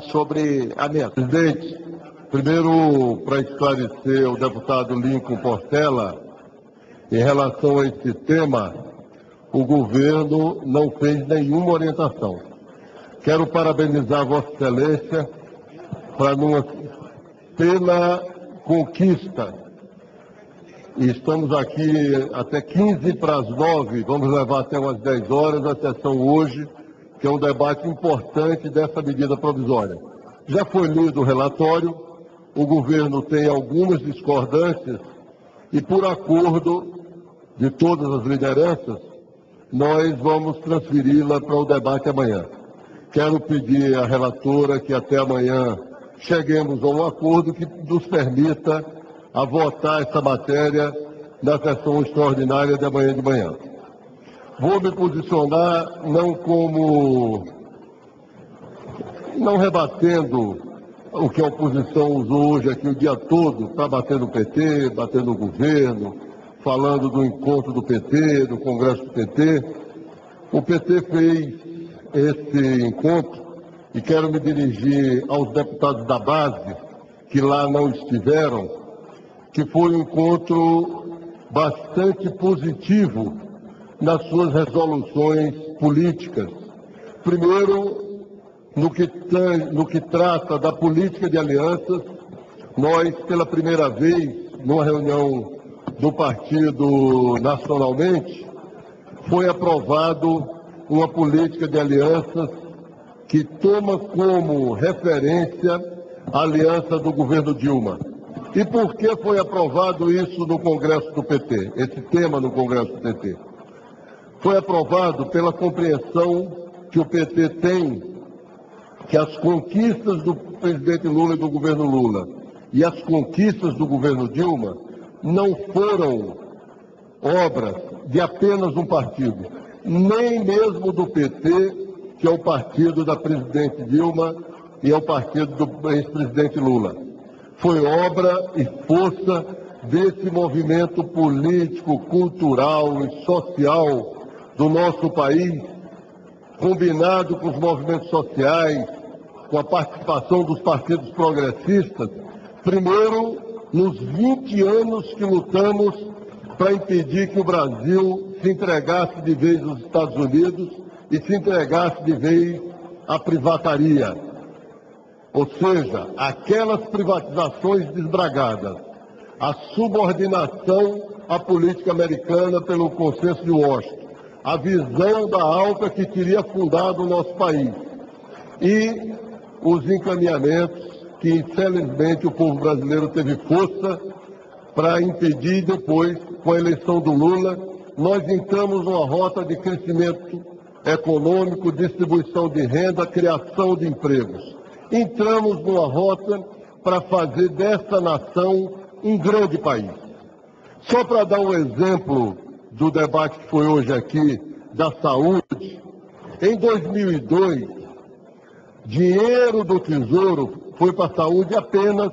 sobre a mesa. Presidente, primeiro, para esclarecer o deputado Lincoln Portela, em relação a esse tema, o governo não fez nenhuma orientação. Quero parabenizar Vossa Excelência pela conquista. E estamos aqui até 15 para as 9, vamos levar até umas 10 horas a sessão hoje, que é um debate importante dessa medida provisória. Já foi lido o relatório, o governo tem algumas discordâncias e, por acordo de todas as lideranças, nós vamos transferi-la para o debate amanhã. Quero pedir à relatora que até amanhã cheguemos a um acordo que nos permita a votar essa matéria na sessão extraordinária de amanhã de manhã. Vou me posicionar não rebatendo o que a oposição usou hoje aqui o dia todo para bater no PT, bater no governo, falando do encontro do PT, do Congresso do PT. O PT fez esse encontro e quero me dirigir aos deputados da base que lá não estiveram, que foi um encontro bastante positivo nas suas resoluções políticas. Primeiro, no que trata da política de alianças, nós, pela primeira vez, numa reunião do partido nacionalmente, foi aprovado uma política de alianças que toma como referência a aliança do governo Dilma. E por que foi aprovado isso no Congresso do PT, esse tema no Congresso do PT? Foi aprovado pela compreensão que o PT tem que as conquistas do presidente Lula e do governo Lula e as conquistas do governo Dilma não foram obras de apenas um partido, nem mesmo do PT, que é o partido da presidente Dilma e é o partido do ex-presidente Lula. Foi obra e força desse movimento político, cultural e social do nosso país, combinado com os movimentos sociais, com a participação dos partidos progressistas, primeiro nos 20 anos que lutamos para impedir que o Brasil se entregasse de vez aos Estados Unidos e se entregasse de vez à privataria. Ou seja, aquelas privatizações desbragadas, a subordinação à política americana pelo consenso de Washington, a visão da ALCA que teria fundado o nosso país e os encaminhamentos que, infelizmente, o povo brasileiro teve força para impedir. Depois, com a eleição do Lula, nós entramos numa rota de crescimento econômico, distribuição de renda, criação de empregos. Entramos numa rota para fazer dessa nação um grande país. Só para dar um exemplo do debate que foi hoje aqui, da saúde, em 2002, dinheiro do Tesouro foi para a saúde apenas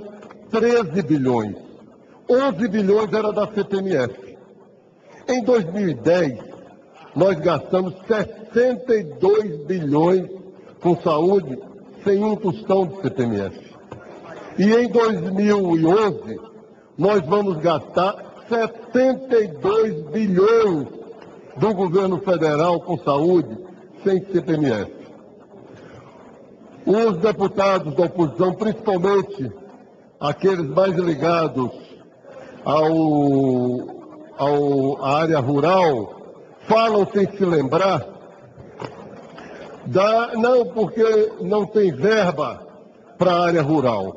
13 bilhões. 11 bilhões era da CPMF. Em 2010, nós gastamos 62 bilhões com saúde sem um tostão de CPMF. E em 2011, nós vamos gastar 72 bilhões do governo federal com saúde sem CPMF. Os deputados da oposição, principalmente aqueles mais ligados à área rural, falam sem se lembrar não, porque não tem verba para a área rural,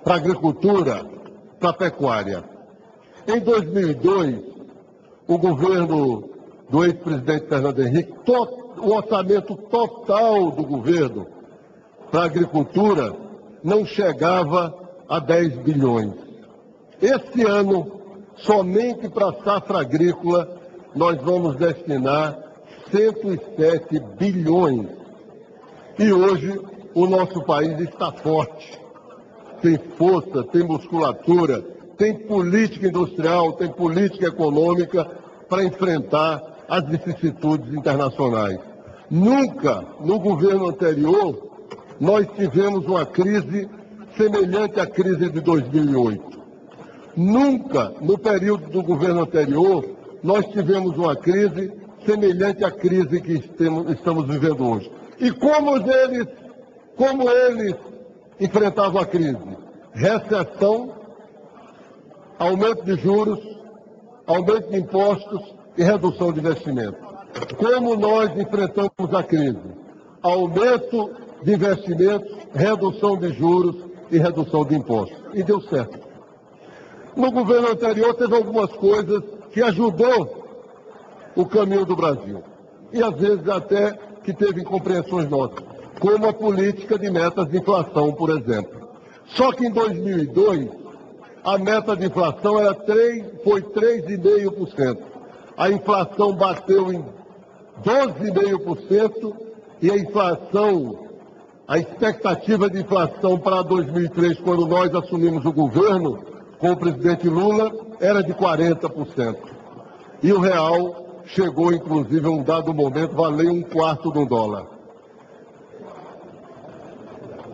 para a agricultura, para a pecuária. Em 2002, o governo do ex-presidente Fernando Henrique, o orçamento total do governo para a agricultura não chegava a 10 bilhões. Esse ano, somente para a safra agrícola, nós vamos destinar 107 bilhões. E hoje o nosso país está forte, tem força, tem musculatura, tem política industrial, tem política econômica para enfrentar as vicissitudes internacionais. Nunca, no governo anterior, nós tivemos uma crise semelhante à crise de 2008. Nunca, no período do governo anterior, nós tivemos uma crise semelhante à crise que estamos vivendo hoje. E como eles enfrentavam a crise? Recessão, aumento de juros, aumento de impostos e redução de investimentos. Como nós enfrentamos a crise? Aumento de investimentos, redução de juros e redução de impostos. E deu certo. No governo anterior teve algumas coisas que ajudou o caminho do Brasil. E às vezes até que teve incompreensões nossas, como a política de metas de inflação, por exemplo. Só que em 2002, a meta de inflação foi 3,5%. A inflação bateu em 12,5% e a expectativa de inflação para 2003, quando nós assumimos o governo com o presidente Lula, era de 40%. E o real chegou, inclusive, a um dado momento, valer $0,25 de um dólar.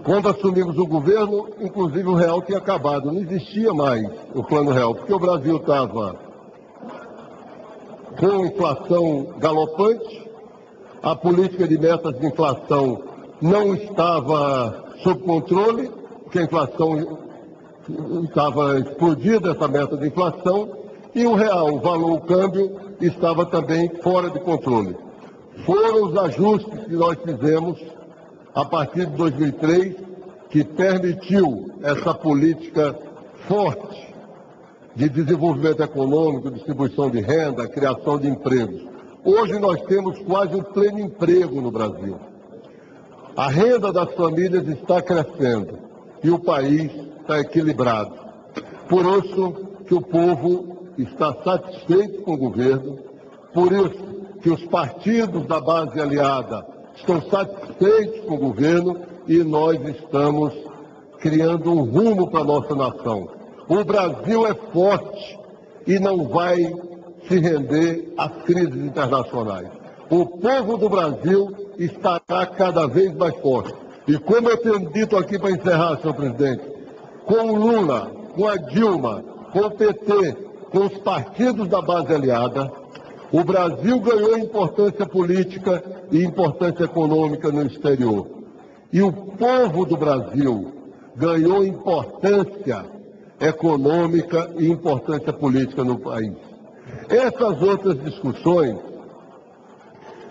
Quando assumimos o governo, inclusive o real tinha acabado, não existia mais o plano real, porque o Brasil estava com inflação galopante, a política de metas de inflação não estava sob controle, porque a inflação estava explodida, essa meta de inflação, e o real, o valor, o câmbio, estava também fora de controle. Foram os ajustes que nós fizemos a partir de 2003 que permitiu essa política forte de desenvolvimento econômico, distribuição de renda, criação de empregos. Hoje nós temos quase um pleno emprego no Brasil. A renda das famílias está crescendo e o país está equilibrado. Por isso que o povo está satisfeito com o governo, por isso que os partidos da base aliada estão satisfeitos com o governo e nós estamos criando um rumo para a nossa nação. O Brasil é forte e não vai se render às crises internacionais. O povo do Brasil estará cada vez mais forte. E como eu tenho dito aqui para encerrar, senhor presidente, com o Lula, com a Dilma, com o PT, com os partidos da base aliada, o Brasil ganhou importância política e importância econômica no exterior. E o povo do Brasil ganhou importância econômica e importância política no país. Essas outras discussões,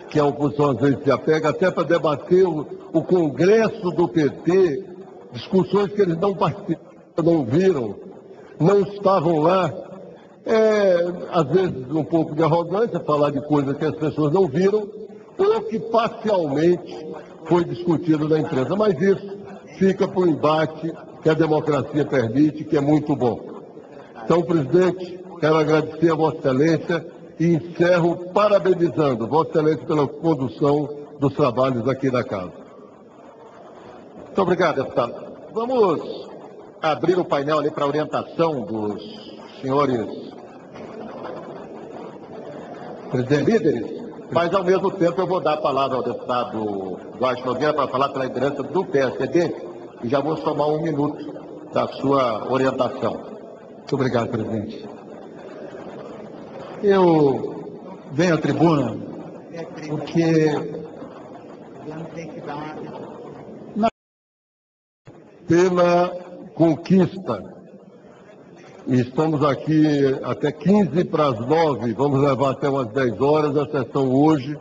que a oposição às vezes se apega até para debater o Congresso do PT, discussões que eles não participaram, não viram, não estavam lá, às vezes um pouco de arrogância, falar de coisas que as pessoas não viram, ou que parcialmente foi discutido na imprensa. Mas isso fica para o embate que a democracia permite, que é muito bom. Então, presidente, quero agradecer a Vossa Excelência e encerro parabenizando Vossa Excelência pela condução dos trabalhos aqui na Casa. Muito obrigado, deputado. Vamos abrir o painel ali para orientação dos senhores líderes, mas ao mesmo tempo eu vou dar a palavra ao deputado Guacho Nogueira para falar pela liderança do PSD e já vou somar 1 minuto da sua orientação. Muito obrigado, presidente. Eu venho à tribuna porque pela conquista. E estamos aqui até 15 para as 9, vamos levar até umas 10 horas a sessão hoje,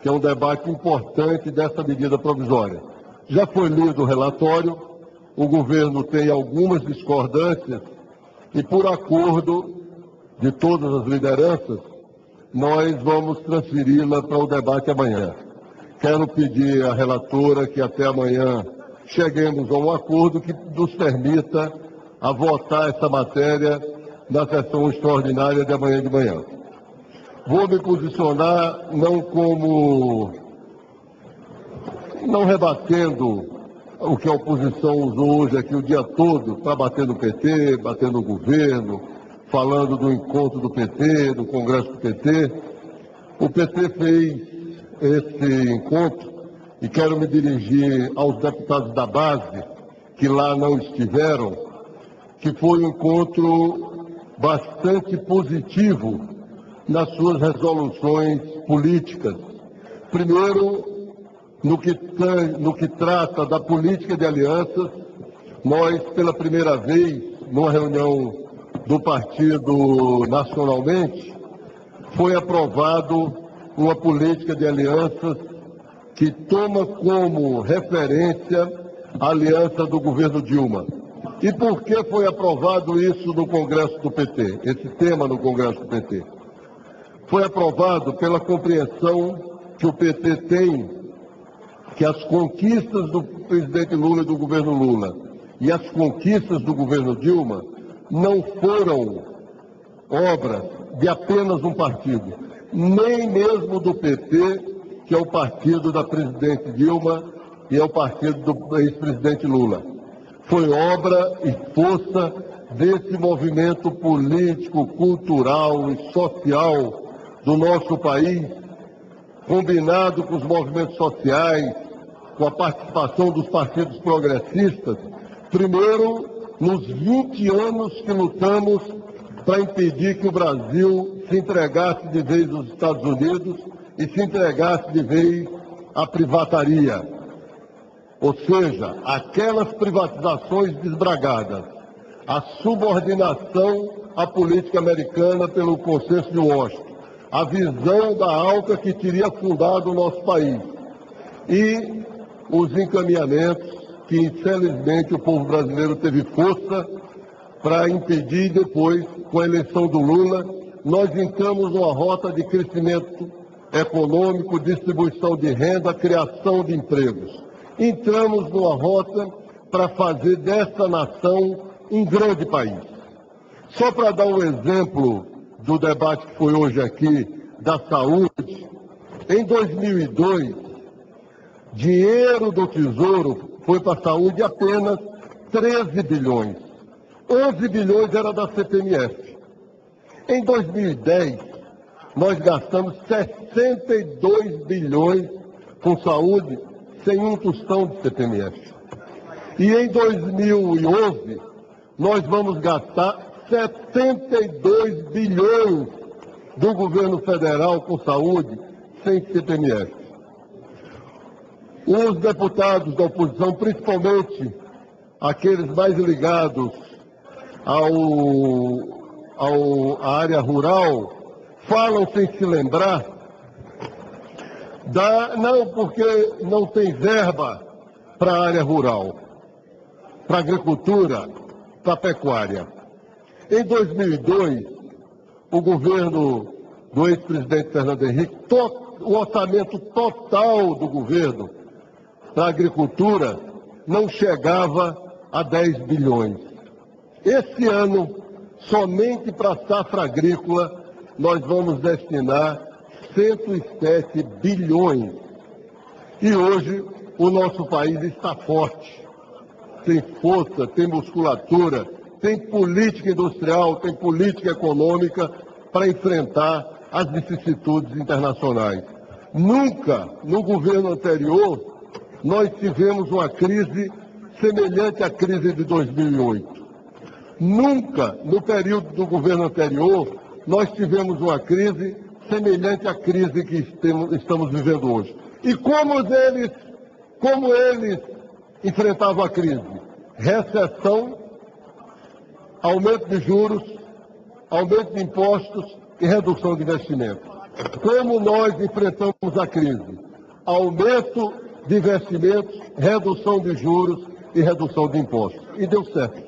que é um debate importante dessa medida provisória. Já foi lido o relatório, o governo tem algumas discordâncias e por acordo de todas as lideranças, nós vamos transferi-la para o debate amanhã. Quero pedir à relatora que até amanhã cheguemos a um acordo que nos permita a votar essa matéria na sessão extraordinária de amanhã de manhã. Vou me posicionar não rebatendo o que a oposição usou hoje aqui o dia todo para bater no PT, bater no governo, falando do encontro do PT, do Congresso do PT. O PT fez esse encontro e quero me dirigir aos deputados da base, que lá não estiveram, que foi um encontro bastante positivo nas suas resoluções políticas. Primeiro, no que trata da política de alianças, nós, pela primeira vez, numa reunião do partido nacionalmente, foi aprovado uma política de alianças que toma como referência a aliança do governo Dilma. E por que foi aprovado isso no Congresso do PT, esse tema no Congresso do PT? Foi aprovado pela compreensão que o PT tem que as conquistas do presidente Lula e do governo Lula e as conquistas do governo Dilma não foram obras de apenas um partido, nem mesmo do PT, que é o partido da presidente Dilma e é o partido do ex-presidente Lula. Foi obra e força desse movimento político, cultural e social do nosso país, combinado com os movimentos sociais, com a participação dos partidos progressistas, primeiro nos 20 anos que lutamos para impedir que o Brasil se entregasse de vez aos Estados Unidos e se entregasse de vez à privataria. Ou seja, aquelas privatizações desbragadas, a subordinação à política americana pelo Consenso de Washington, a visão da ALCA que teria fundado o nosso país e os encaminhamentos que, infelizmente, o povo brasileiro teve força para impedir. Depois, com a eleição do Lula, nós entramos numa rota de crescimento econômico, distribuição de renda, criação de empregos. Entramos numa rota para fazer dessa nação um grande país. Só para dar um exemplo do debate que foi hoje aqui, da saúde, em 2002, dinheiro do Tesouro foi para a saúde apenas 13 bilhões. 11 bilhões era da CPMF. Em 2010, nós gastamos 62 bilhões com saúde, sem um tostão de CPMF. E em 2011, nós vamos gastar 72 bilhões do governo federal com saúde, sem CPMF. Os deputados da oposição, principalmente aqueles mais ligados à área rural, falam sem se lembrar não, porque não tem verba para a área rural, para a agricultura, para a pecuária. Em 2002, o governo do ex-presidente Fernando Henrique, o orçamento total do governo para a agricultura não chegava a 10 bilhões. Esse ano, somente para a safra agrícola, nós vamos destinar 107 bilhões. E hoje o nosso país está forte, tem força, tem musculatura, tem política industrial, tem política econômica para enfrentar as vicissitudes internacionais. Nunca no governo anterior nós tivemos uma crise semelhante à crise de 2008. Nunca no período do governo anterior nós tivemos uma crise semelhante à crise que estamos vivendo hoje. E como eles enfrentavam a crise? Recessão, aumento de juros, aumento de impostos e redução de investimentos. Como nós enfrentamos a crise? Aumento de investimentos, redução de juros e redução de impostos. E deu certo.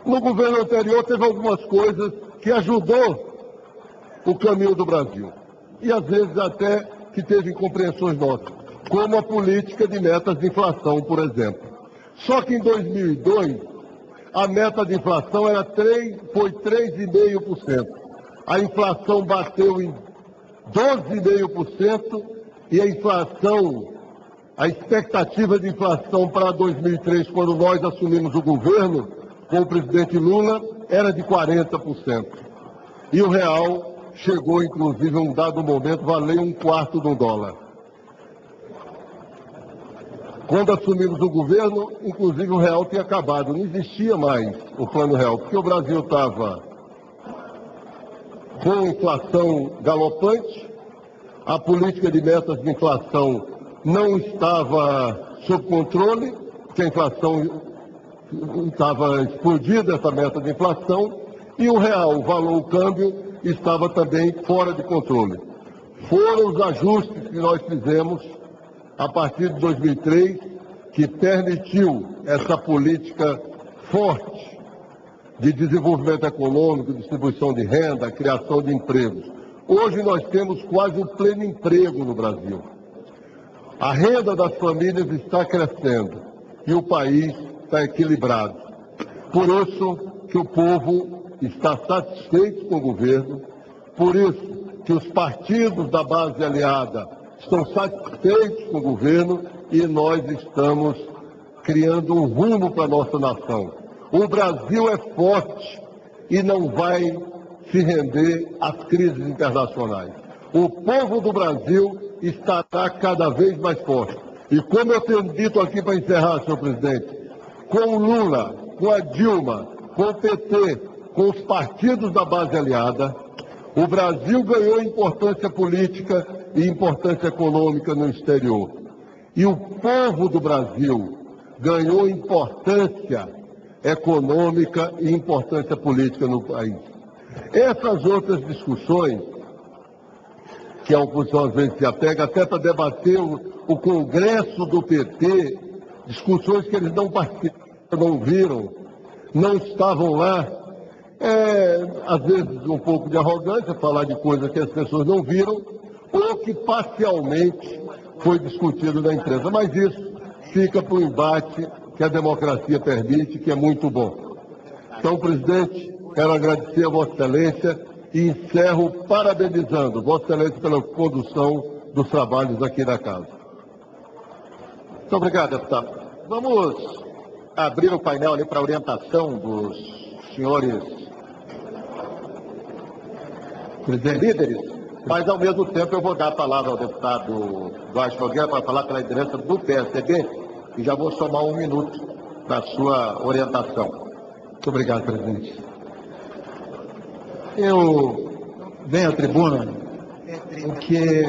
No governo anterior teve algumas coisas que ajudou o caminho do Brasil. E às vezes até que teve incompreensões nossas, como a política de metas de inflação, por exemplo. Só que em 2002, a meta de inflação foi 3,5%. A inflação bateu em 12,5% e a expectativa de inflação para 2003, quando nós assumimos o governo com o presidente Lula, era de 40%. E o real chegou, inclusive, a um dado momento, valer $0,25. Quando assumimos o governo, inclusive o real tinha acabado, não existia mais o plano real, porque o Brasil estava com inflação galopante, a política de metas de inflação não estava sob controle, porque a inflação estava explodida, essa meta de inflação, e o real, o valor, o câmbio, estava também fora de controle. Foram os ajustes que nós fizemos a partir de 2003 que permitiu essa política forte de desenvolvimento econômico, distribuição de renda, criação de empregos. Hoje nós temos quase um pleno emprego no Brasil. A renda das famílias está crescendo e o país está equilibrado. Por isso que o povo está satisfeito com o governo, por isso que os partidos da base aliada estão satisfeitos com o governo e nós estamos criando um rumo para a nossa nação. O Brasil é forte e não vai se render às crises internacionais. O povo do Brasil estará cada vez mais forte. E como eu tenho dito aqui para encerrar, senhor presidente, com o Lula, com a Dilma, com o PT, com os partidos da base aliada, o Brasil ganhou importância política e importância econômica no exterior. E o povo do Brasil ganhou importância econômica e importância política no país. Essas outras discussões, que a oposição às vezes se apega até para debater o Congresso do PT, discussões que eles não participaram, não viram, não estavam lá, às vezes um pouco de arrogância, falar de coisas que as pessoas não viram, ou que parcialmente foi discutido na imprensa. Mas isso fica para o embate que a democracia permite, que é muito bom. Então, presidente, quero agradecer a Vossa Excelência e encerro parabenizando Vossa Excelência pela condução dos trabalhos aqui na Casa. Muito obrigado, deputado. Vamos abrir o painel ali para orientação dos senhores líderes, mas ao mesmo tempo eu vou dar a palavra ao deputado Góes Nogueira para falar pela liderança do PSDB e já vou somar 1 minuto para sua orientação. Muito obrigado, presidente. Eu venho à tribuna porque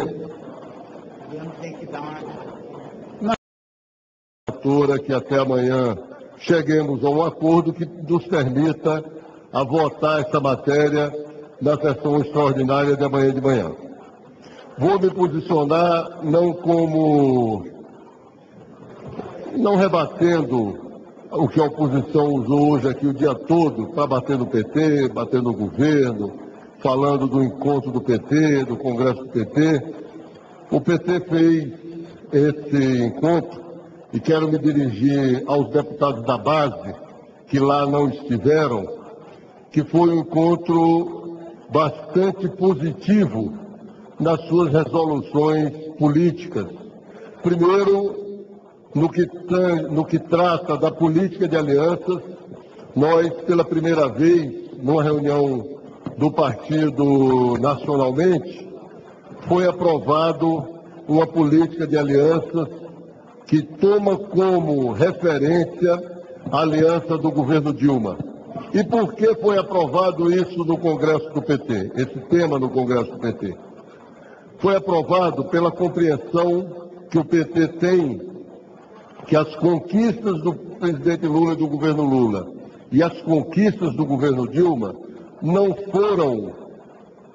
que até amanhã cheguemos a um acordo que nos permita a votar essa matéria na sessão extraordinária de amanhã de manhã. Vou me posicionar não rebatendo o que a oposição usou hoje aqui o dia todo para bater no PT, bater no governo, falando do encontro do PT, do Congresso do PT. O PT fez esse encontro e quero me dirigir aos deputados da base que lá não estiveram, que foi um encontro bastante positivo nas suas resoluções políticas. Primeiro, no que trata da política de alianças, nós, pela primeira vez, numa reunião do partido nacionalmente, foi aprovado uma política de alianças que toma como referência a aliança do governo Dilma. E por que foi aprovado isso no Congresso do PT, esse tema no Congresso do PT? Foi aprovado pela compreensão que o PT tem que as conquistas do presidente Lula e do governo Lula e as conquistas do governo Dilma não foram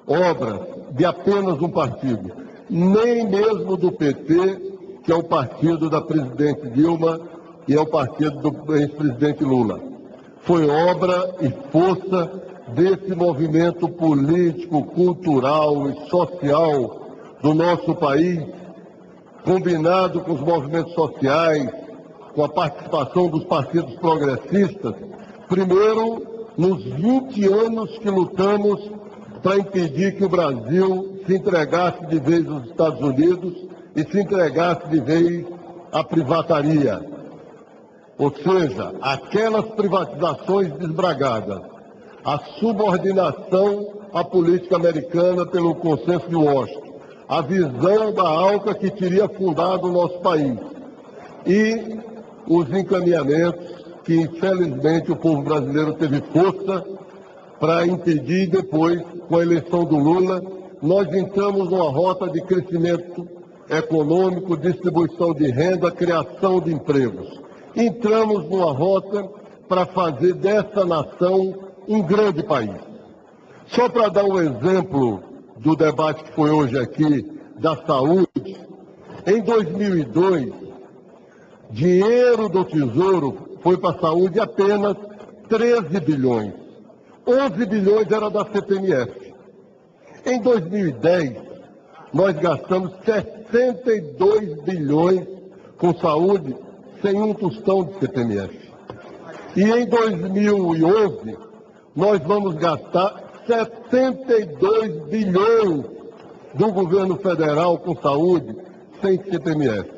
obras de apenas um partido, nem mesmo do PT, que é o partido da presidente Dilma e é o partido do ex-presidente Lula. Foi obra e força desse movimento político, cultural e social do nosso país, combinado com os movimentos sociais, com a participação dos partidos progressistas, primeiro nos 20 anos que lutamos para impedir que o Brasil se entregasse de vez aos Estados Unidos e se entregasse de vez à privataria. Ou seja, aquelas privatizações desbragadas, a subordinação à política americana pelo consenso de Washington, a visão da ALCA que teria fundado o nosso país. e os encaminhamentos que, infelizmente, o povo brasileiro teve força para impedir. Depois, com a eleição do Lula, nós entramos numa rota de crescimento econômico, distribuição de renda, criação de empregos. Entramos numa rota para fazer dessa nação um grande país. Só para dar um exemplo do debate que foi hoje aqui, da saúde, em 2002, dinheiro do Tesouro foi para a saúde apenas 13 bilhões. 11 bilhões era da CPMF. Em 2010, nós gastamos 62 bilhões com saúde sem um tostão de CPMF. E em 2011, nós vamos gastar 72 bilhões do governo federal com saúde sem CPMF.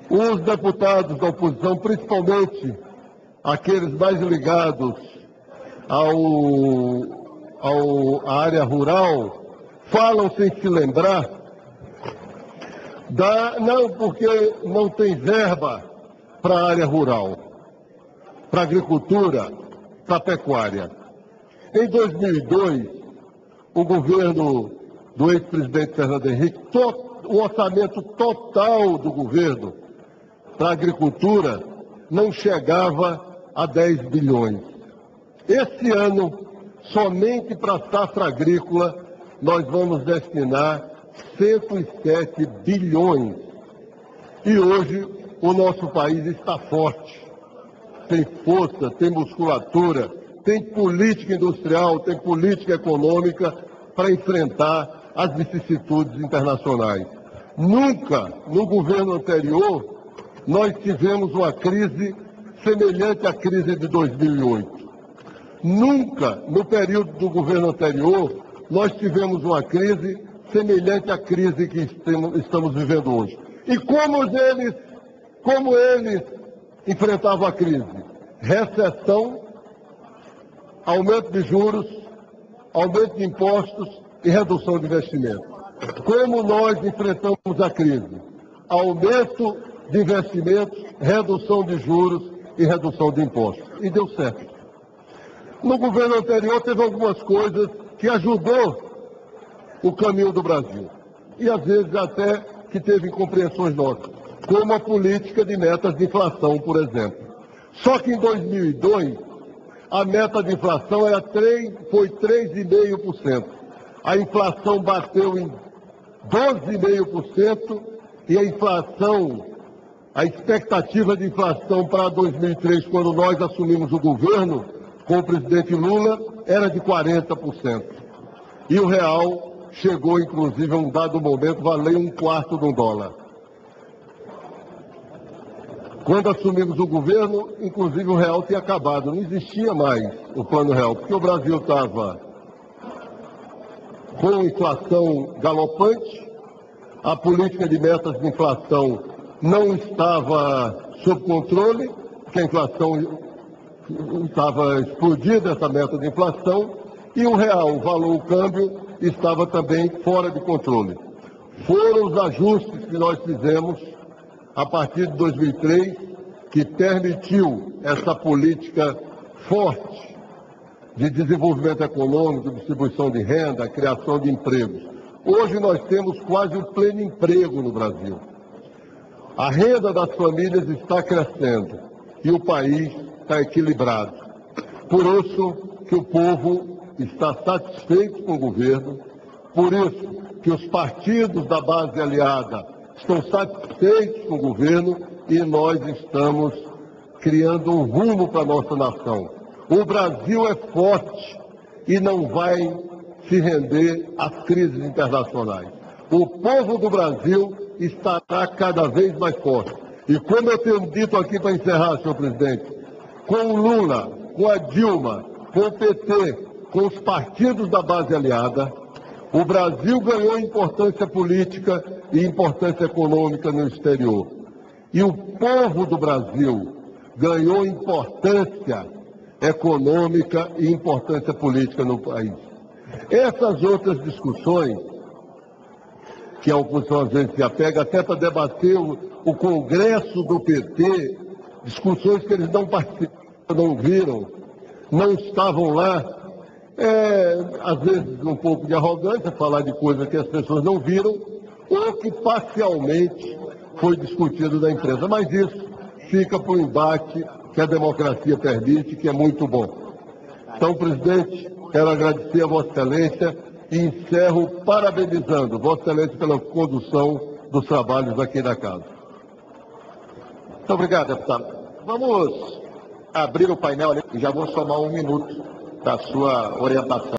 Os deputados da oposição, principalmente aqueles mais ligados à área rural, falam sem se lembrar, não porque não tem verba para a área rural, para a agricultura, para a pecuária. Em 2002, o governo do ex-presidente Fernando Henrique, o orçamento total do governo para a agricultura não chegava a 10 bilhões. Esse ano, somente para a safra agrícola, nós vamos destinar 107 bilhões. E hoje o nosso país está forte, tem força, tem musculatura, tem política industrial, tem política econômica para enfrentar as vicissitudes internacionais. Nunca no governo anterior nós tivemos uma crise semelhante à crise de 2008. Nunca no período do governo anterior nós tivemos uma crise semelhante à crise que estamos vivendo hoje. E como eles enfrentavam a crise? Recessão, aumento de juros, aumento de impostos e redução de investimento. Como nós enfrentamos a crise? Aumento de investimentos, redução de juros e redução de impostos. E deu certo. No governo anterior teve algumas coisas que ajudou o caminho do Brasil. E às vezes até que teve incompreensões nossas, como a política de metas de inflação, por exemplo. Só que em 2002, a meta de inflação foi 3,5%. A inflação bateu em 12,5% e a expectativa de inflação para 2003, quando nós assumimos o governo com o presidente Lula, era de 40%. E o real chegou, inclusive, a um dado momento, valer $0,25 de $1. Quando assumimos o governo, inclusive o real tinha acabado, não existia mais o plano real, porque o Brasil estava com inflação galopante, a política de metas de inflação não estava sob controle, porque a inflação estava explodida, essa meta de inflação, e o real, o valor, o câmbio, estava também fora de controle. Foram os ajustes que nós fizemos a partir de 2003, que permitiu essa política forte de desenvolvimento econômico, distribuição de renda, criação de empregos. Hoje nós temos quase o pleno emprego no Brasil. A renda das famílias está crescendo e o país está equilibrado. Por isso que o povo está satisfeito com o governo, por isso que os partidos da base aliada estão satisfeitos com o governo e nós estamos criando um rumo para a nossa nação. O Brasil é forte e não vai se render às crises internacionais. O povo do Brasil estará cada vez mais forte. E como eu tenho dito aqui para encerrar, senhor presidente, com o Lula, com a Dilma, com o PT, com os partidos da base aliada, o Brasil ganhou importância política e importância econômica no exterior. E o povo do Brasil ganhou importância econômica e importância política no país. Essas outras discussões, que a oposição às vezes se apega até para debater o Congresso do PT, discussões que eles não participaram, não viram, não estavam lá. Às vezes um pouco de arrogância, falar de coisas que as pessoas não viram, ou que parcialmente foi discutido na imprensa. Mas isso fica para o embate que a democracia permite, que é muito bom. Então, presidente, quero agradecer a Vossa Excelência e encerro parabenizando Vossa Excelência pela condução dos trabalhos aqui na Casa. Muito obrigado, deputado. Vamos abrir o painel ali e já vou somar um minuto da sua orientação.